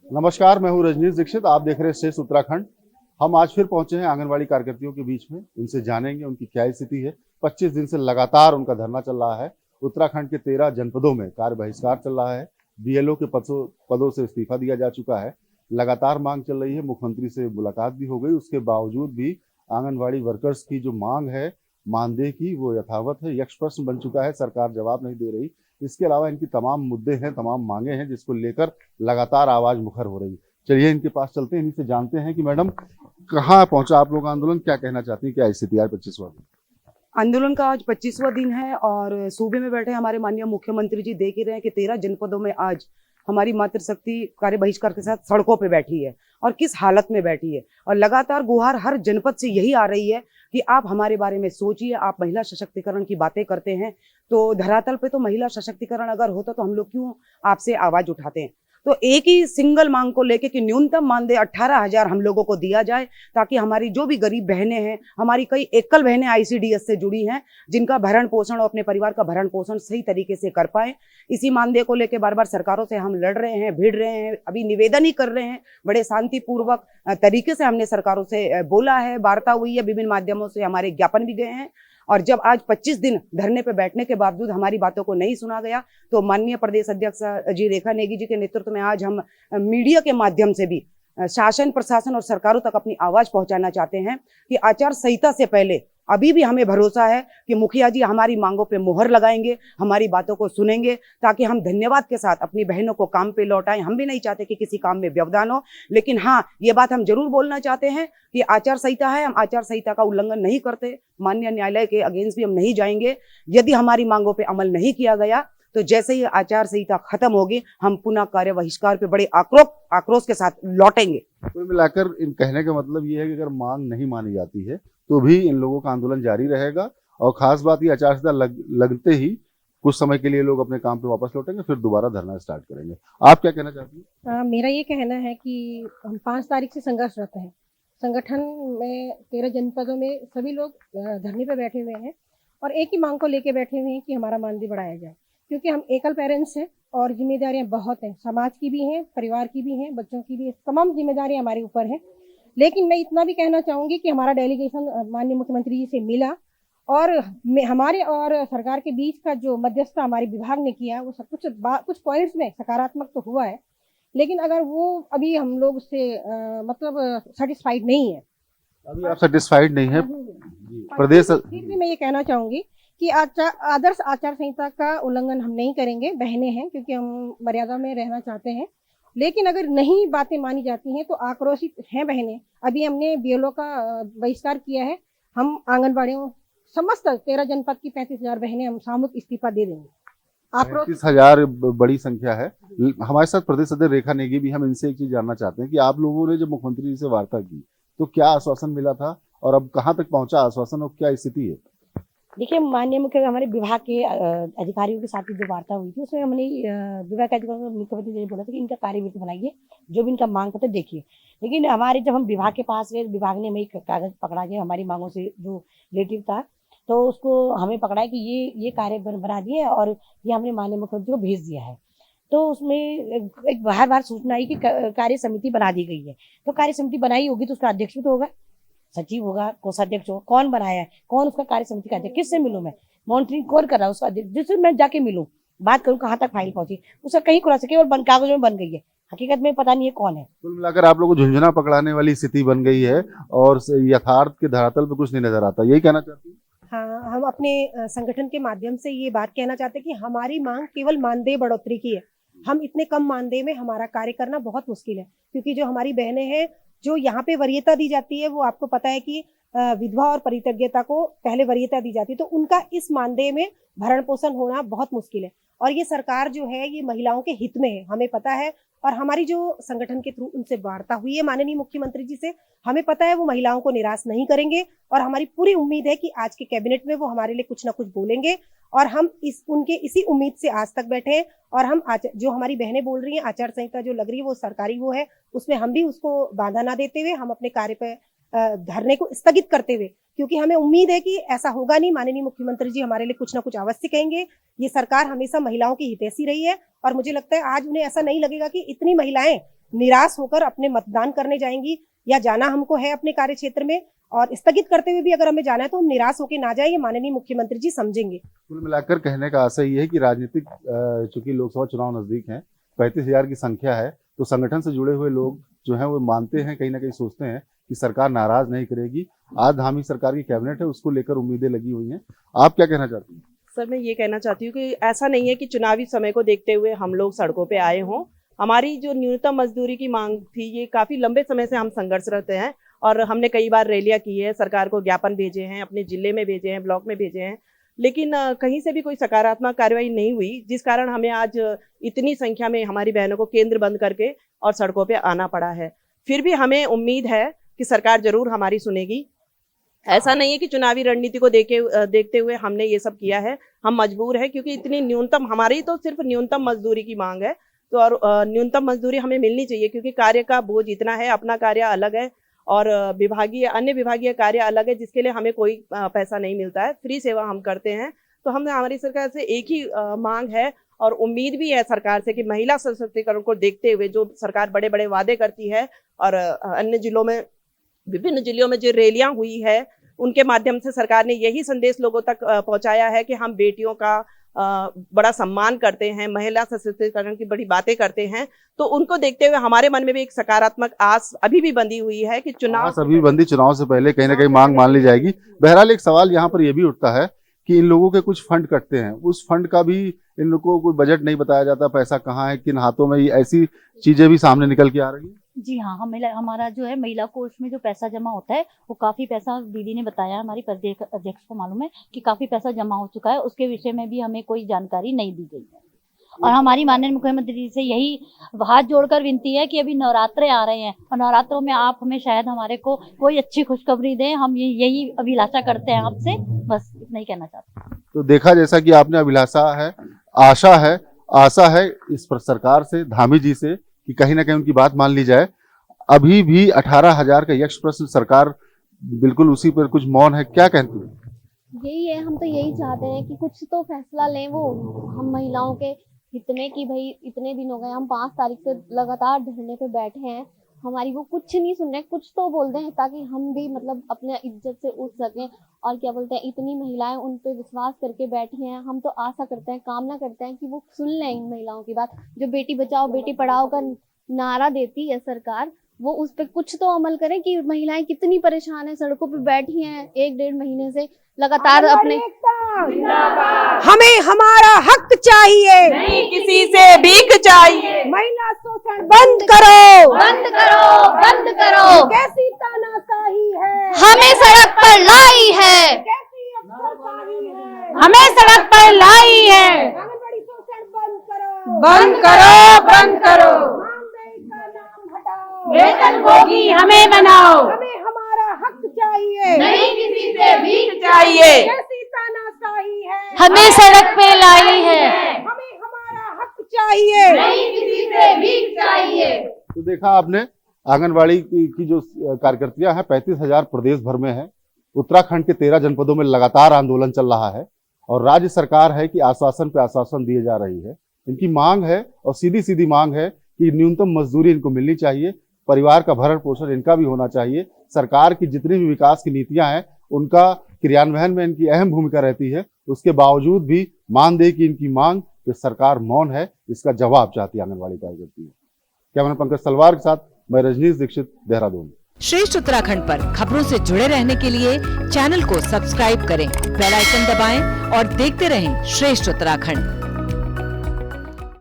नमस्कार, मैं हूं रजनीश दीक्षित। आप देख रहे हैं श्रेष्ठ उत्तराखंड। हम आज फिर पहुंचे हैं आंगनवाड़ी कार्यकर्तियों के बीच में। उनसे जानेंगे उनकी क्या स्थिति है। 25 दिन से लगातार उनका धरना चल रहा है। उत्तराखंड के 13 जनपदों में कार्य बहिष्कार चल रहा है। बीएलओ के पदों से इस्तीफा दिया जा चुका है। लगातार मांग चल रही है। मुख्यमंत्री से मुलाकात भी हो गई। उसके बावजूद भी आंगनवाड़ी वर्कर्स की जो मांग है मानदेय की, वो यथावत है। यक्ष प्रश्न बन चुका है। सरकार जवाब नहीं दे रही। इसके अलावा इनकी तमाम मुद्दे हैं, तमाम मांगे हैं, जिसको लेकर लगातार आवाज मुखर हो रही है। चलिए इनके पास चलते हैं, इन्हीं से जानते हैं कि मैडम कहाँ पहुंचा आप लोग का आंदोलन, क्या कहना चाहती हैं, क्या स्थिति है 25वां दिन। आंदोलन का आज 25वां दिन है और सूबे में बैठे हमारे माननीय मुख्यमंत्री जी देख ही रहे हैं कि 13 जनपदों में आज हमारी मातृशक्ति कार्य बहिष्कार के साथ सड़कों पे बैठी है और किस हालत में बैठी है। और लगातार गुहार हर जनपद से यही आ रही है कि आप हमारे बारे में सोचिए। आप महिला सशक्तिकरण की बातें करते हैं तो धरातल पे तो महिला सशक्तिकरण अगर होता तो हम लोग क्यों आपसे आवाज उठाते हैं। तो एक ही सिंगल मांग को लेके कि न्यूनतम मानदेय 18,000 हम लोगों को दिया जाए, ताकि हमारी जो भी गरीब बहनें हैं, हमारी कई एकल बहनें आईसीडीएस से जुड़ी हैं, जिनका भरण पोषण और अपने परिवार का भरण पोषण सही तरीके से कर पाए। इसी मानदेय को लेकर बार बार सरकारों से हम लड़ रहे हैं, भिड़ रहे हैं, अभी निवेदन ही कर रहे हैं। बड़े शांतिपूर्वक तरीके से हमने सरकारों से बोला है, वार्ता हुई है, विभिन्न माध्यमों से हमारे ज्ञापन भी गए हैं। और जब आज 25 दिन धरने पे बैठने के बावजूद हमारी बातों को नहीं सुना गया, तो माननीय प्रदेश अध्यक्ष जी रेखा नेगी जी के नेतृत्व में आज हम मीडिया के माध्यम से भी शासन, प्रशासन और सरकारों तक अपनी आवाज पहुंचाना चाहते हैं कि आचार संहिता से पहले अभी भी हमें भरोसा है कि मुखिया जी हमारी मांगों पे मुहर लगाएंगे, हमारी बातों को सुनेंगे, ताकि हम धन्यवाद के साथ अपनी बहनों को काम पे लौटाएं। हम भी नहीं चाहते कि किसी काम में व्यवधान हो, लेकिन हाँ, ये बात हम जरूर बोलना चाहते हैं कि आचार संहिता है, हम आचार संहिता का उल्लंघन नहीं करते। माननीय न्यायालय के अगेंस्ट भी हम नहीं जाएंगे। यदि हमारी मांगों पर अमल नहीं किया गया तो जैसे ही आचार संहिता खत्म होगी, हम पुनः कार्य बहिष्कार पे बड़े आक्रोश के साथ लौटेंगे। कुल मिलाकर इन कहने का मतलब ये है कि अगर मांग नहीं मानी जाती है तो भी इन लोगों का आंदोलन जारी रहेगा। और खास बात ये, आचार संहिता लगते ही कुछ समय के लिए लोग अपने काम पे वापस लौटेंगे, फिर दोबारा धरना स्टार्ट करेंगे। आप क्या कहना चाहती हैं? मेरा ये कहना है कि हम 5 तारीख से संघर्षरत हैं। संगठन में 13 जनपदों में सभी लोग धरने पे बैठे हुए हैं और एक ही मांग को लेके बैठे हुए हैं कि हमारा मानदेय बढ़ाया जाए, क्योंकि हम एकल पेरेंट्स हैं और जिम्मेदारियां बहुत हैं, समाज की भी हैं, परिवार की भी हैं, बच्चों की भी है, तमाम जिम्मेदारियां हमारे ऊपर हैं। लेकिन मैं इतना भी कहना चाहूँगी कि हमारा डेलीगेशन माननीय मुख्यमंत्री जी से मिला और हमारे और सरकार के बीच का जो मध्यस्थता हमारे विभाग ने किया, वो सब कुछ पॉइंट्स में सकारात्मक तो हुआ है, लेकिन अगर वो अभी हम लोग उससे मतलब सेटिस्फाइड नहीं है। अभी आप सेटिस्फाइड नहीं है? प्रदेश फिर भी मैं ये कहना चाहूँगी कि आदर्श आचार संहिता का उल्लंघन हम नहीं करेंगे। बहनें हैं, क्योंकि हम मर्यादा में रहना चाहते हैं, लेकिन अगर नहीं बातें मानी जाती हैं तो आक्रोशित हैं बहनें। अभी हमने बीएलओ का बहिष्कार किया है। हम आंगनबाड़ियों समस्त 13 जनपद की 35,000 बहनें हम सामूहिक इस्तीफा दे देंगे। 35,000 बड़ी संख्या है। हमारे साथ प्रदेश अध्यक्ष रेखा नेगी भी। हम इनसे एक चीज जानना चाहते हैं कि आप लोगों ने जब मुख्यमंत्री जी से वार्ता की तो क्या आश्वासन मिला था और अब कहाँ तक पहुंचा आश्वासन और क्या स्थिति है? देखिए, माननीय मुख्य हमारे विभाग के अधिकारियों के साथ जो वार्ता हुई थी, उसमें हमने विभाग के अधिकारियों को मुख्यमंत्री जी ने बोला था कि इनका कार्यविधि बनाइए, जो भी इनका मांग पत्र देखिए। लेकिन हमारे जब हम विभाग के पास गए, विभाग ने हमें कागज पकड़ा के हमारी मांगों से जो रिलेटिव था, तो उसको हमें पकड़ा है कि ये कार्य बना दिए और ये हमने माननीय मुख्यमंत्री को भेज दिया है। तो उसमें एक बार सूचना आई कि कार्य समिति बना दी गई है। तो कार्य समिति बनाई होगी तो उसका अध्यक्ष भी तो होगा, सचिव होगा, कोषाध्यक्ष होगा। कौन बनाया है, कौन उसका कार्य समिति का अध्यक्ष, किससे मिलूं मैं, मॉनिटरिंग कौन कर रहा है उसका अध्यक्ष, जिससे मैं जाके मिलूं, बात करूं कहाँ तक फाइल पहुंची, उसका कहीं खुलासा केवल कागजों में बन गई है, हकीकत में पता नहीं है कौन है। कुल मिलाकर आप लोगों को झुंझुना पकड़ाने वाली स्थिति बन गई है और यथार्थ के धरातल पे कुछ नहीं नजर आता, यही कहना चाहती हूँ। हाँ, हम अपने संगठन के माध्यम से ये बात कहना चाहते हैं कि हमारी मांग केवल मानदेय बढ़ोतरी की है। हम इतने कम मानदेय में हमारा कार्य करना बहुत मुश्किल है, क्योंकि जो हमारी बहनें हैं, जो यहाँ पे वरीयता दी जाती है, वो आपको पता है कि विधवा और परित्यज्यता को पहले वरीयता दी जाती है, तो उनका इस मानदेय में भरण पोषण होना बहुत मुश्किल है। और ये सरकार जो है, ये महिलाओं के हित में है, हमें पता है। और हमारी जो संगठन के थ्रू उनसे वार्ता हुई है माननीय मुख्यमंत्री जी से, हमें पता है वो महिलाओं को निराश नहीं करेंगे और हमारी पूरी उम्मीद है कि आज के कैबिनेट में वो हमारे लिए कुछ ना कुछ बोलेंगे। और हम उनके इसी उम्मीद से आज तक बैठे हैं। और हम जो हमारी बहनें बोल रही हैं, आचार संहिता जो लग रही है वो सरकारी वो है, उसमें हम भी उसको बाधा ना देते हुए हम अपने कार्य पर धरने को स्थगित करते हुए, क्योंकि हमें उम्मीद है कि ऐसा होगा नहीं, माननीय मुख्यमंत्री जी हमारे लिए कुछ ना कुछ अवश्य कहेंगे। ये सरकार हमेशा महिलाओं की हितैषी रही है और मुझे लगता है आज उन्हें ऐसा नहीं लगेगा कि इतनी महिलाएं निराश होकर अपने मतदान करने जाएंगी, या जाना हमको है अपने कार्य क्षेत्र में और स्थगित करते हुए भी अगर हमें जाना है तो हम निराश होकर ना जाए, ये माननीय मुख्यमंत्री जी समझेंगे। कुल मिलाकर कहने का आशय ये है कि राजनीतिक चूंकि लोकसभा चुनाव नजदीक हैं, 35,000 की संख्या है, तो संगठन से जुड़े हुए लोग जो हैं वो मानते हैं, कहीं ना कहीं सोचते हैं कि सरकार नाराज नहीं करेगी। आज धामी सरकार की कैबिनेट है, उसको लेकर उम्मीदें लगी हुई हैं। आप क्या कहना चाहती हैं? सर, मैं ये कहना चाहती हूँ कि ऐसा नहीं है कि चुनावी समय को देखते हुए हम लोग सड़कों पे आए हों। हमारी जो न्यूनतम मजदूरी की मांग थी, ये काफी लंबे समय से हम संघर्षरत हैं और हमने कई बार रैलियां की है, सरकार को ज्ञापन भेजे हैं, अपने जिले में भेजे हैं, ब्लॉक में भेजे हैं, लेकिन कहीं से भी कोई सकारात्मक कार्रवाई नहीं हुई, जिस कारण हमें आज इतनी संख्या में हमारी बहनों को केंद्र बंद करके और सड़कों पे आना पड़ा है। फिर भी हमें उम्मीद है कि सरकार जरूर हमारी सुनेगी। ऐसा नहीं है कि चुनावी रणनीति को देखते हुए हमने ये सब किया है, हम मजबूर हैं क्योंकि इतनी न्यूनतम, हमारी तो सिर्फ न्यूनतम मजदूरी की मांग है, तो और न्यूनतम मजदूरी हमें मिलनी चाहिए क्योंकि कार्य का बोझ इतना है, अपना कार्य अलग है और अन्य विभागीय कार्य अलग है, जिसके लिए हमें कोई पैसा नहीं मिलता है, फ्री सेवा हम करते हैं। तो हमने हमारी सरकार से एक ही मांग है और उम्मीद भी है सरकार से कि महिला सशक्तिकरण को देखते हुए जो सरकार बड़े बड़े वादे करती है और अन्य जिलों में, विभिन्न जिलों में जो रैलियां हुई है, उनके माध्यम से सरकार ने यही संदेश लोगों तक पहुंचाया है कि हम बेटियों का बड़ा सम्मान करते हैं, महिला सशक्तिकरण की बड़ी बातें करते हैं। तो उनको देखते हुए हमारे मन में भी एक सकारात्मक आस अभी भी बंधी हुई है कि चुनाव से पहले कहीं ना कहीं मांग मान ली जाएगी। बहरहाल एक सवाल यहाँ पर यह भी उठता है कि इन लोगों के कुछ फंड कटते हैं, उस फंड का भी इन लोगों को कोई बजट नहीं बताया जाता, पैसा कहाँ है, किन हाथों में, ऐसी चीजें भी सामने निकल के आ रही है। जी हाँ, हमारा जो है महिला कोष में जो पैसा जमा होता है वो काफी पैसा, दीदी ने बताया, हमारी प्रदेश अध्यक्ष को मालूम है कि काफी पैसा जमा हो चुका है, उसके विषय में भी हमें कोई जानकारी नहीं दी गई है। और हमारी माननीय मुख्यमंत्री जी से यही हाथ जोड़कर विनती है कि अभी नवरात्रे आ रहे हैं और नवरात्रों में आप हमें शायद हमारे को कोई अच्छी खुशखबरी दें, हम यही अभिलाषा करते हैं आपसे, बस इतना ही कहना चाहते हैं। तो देखा, जैसा कि आपने अभिलाषा है, आशा है इस पर सरकार से, धामी जी से, कि कहीं ना कहीं उनकी बात मान ली जाए। अभी भी 18,000 का यक्ष प्रश्न, सरकार बिल्कुल उसी पर कुछ मौन है, क्या कहती है? यही है, हम तो यही चाहते हैं कि कुछ तो फैसला लें वो हम महिलाओं के हित में, कि भाई इतने दिन हो गए, हम 5 तारीख से लगातार धरने पे बैठे हैं, हमारी वो कुछ नहीं सुन रहे, कुछ तो बोल दें ताकि हम भी मतलब अपने इज्जत से उठ सकें। और क्या बोलते हैं, इतनी महिलाएं उन पे विश्वास करके बैठी हैं, हम तो आशा करते हैं, कामना करते हैं कि वो सुन लें इन महिलाओं की बात। जो बेटी बचाओ बेटी पढ़ाओ का नारा देती है सरकार, वो उस पर कुछ तो अमल करें कि महिलाएं कितनी परेशान है, सड़कों पे बैठी हैं 1-1.5 महीने से लगातार अपने। हमें हमारा हक चाहिए, नहीं किसी से भीख चाहिए। महिला शोषण बंद करो, बंद करो, बंद करो। कैसी तानाशाही है, हमें सड़क पर लाई है, कैसी अफसरशाही है, हमें सड़क पर लाई है। आंगनबाड़ी शोषण बंद करो, बंद करो, बंद करो। मानदेय का नाम हटाओ, वेतनभोगी हमें बनाओ। हमें हमारा हक चाहिए, नहीं किसी से भीख चाहिए। कैसी तानाशाही है, हमें सड़क पे लाई है, हमें हमारा हक चाहिए, नहीं किसी से भीख चाहिए। तो देखा आपने, आंगनबाड़ी की जो कार्यकर्तियां हैं 35,000 प्रदेश भर में है। उत्तराखंड के 13 जनपदों में लगातार आंदोलन चल रहा है और राज्य सरकार है कि आश्वासन पे आश्वासन दिए जा रही है। इनकी मांग है और सीधी सीधी मांग है कि न्यूनतम मजदूरी इनको मिलनी चाहिए, परिवार का भरण पोषण इनका भी होना चाहिए। सरकार की जितनी भी विकास की नीतियां हैं उनका क्रियान्वयन में इनकी अहम भूमिका रहती है। उसके बावजूद भी मानदेय की इनकी मांग पे सरकार मौन है, इसका जवाब चाहती है आंगनबाड़ी कार्यकर्ती। कैमरा पंकज तलवार के साथ मैं रजनीश दीक्षित, देहरादून। श्रेष्ठ उत्तराखंड पर खबरों से जुड़े रहने के लिए चैनल को सब्सक्राइब करें, बेल आइकन दबाएं और देखते रहें श्रेष्ठ उत्तराखंड।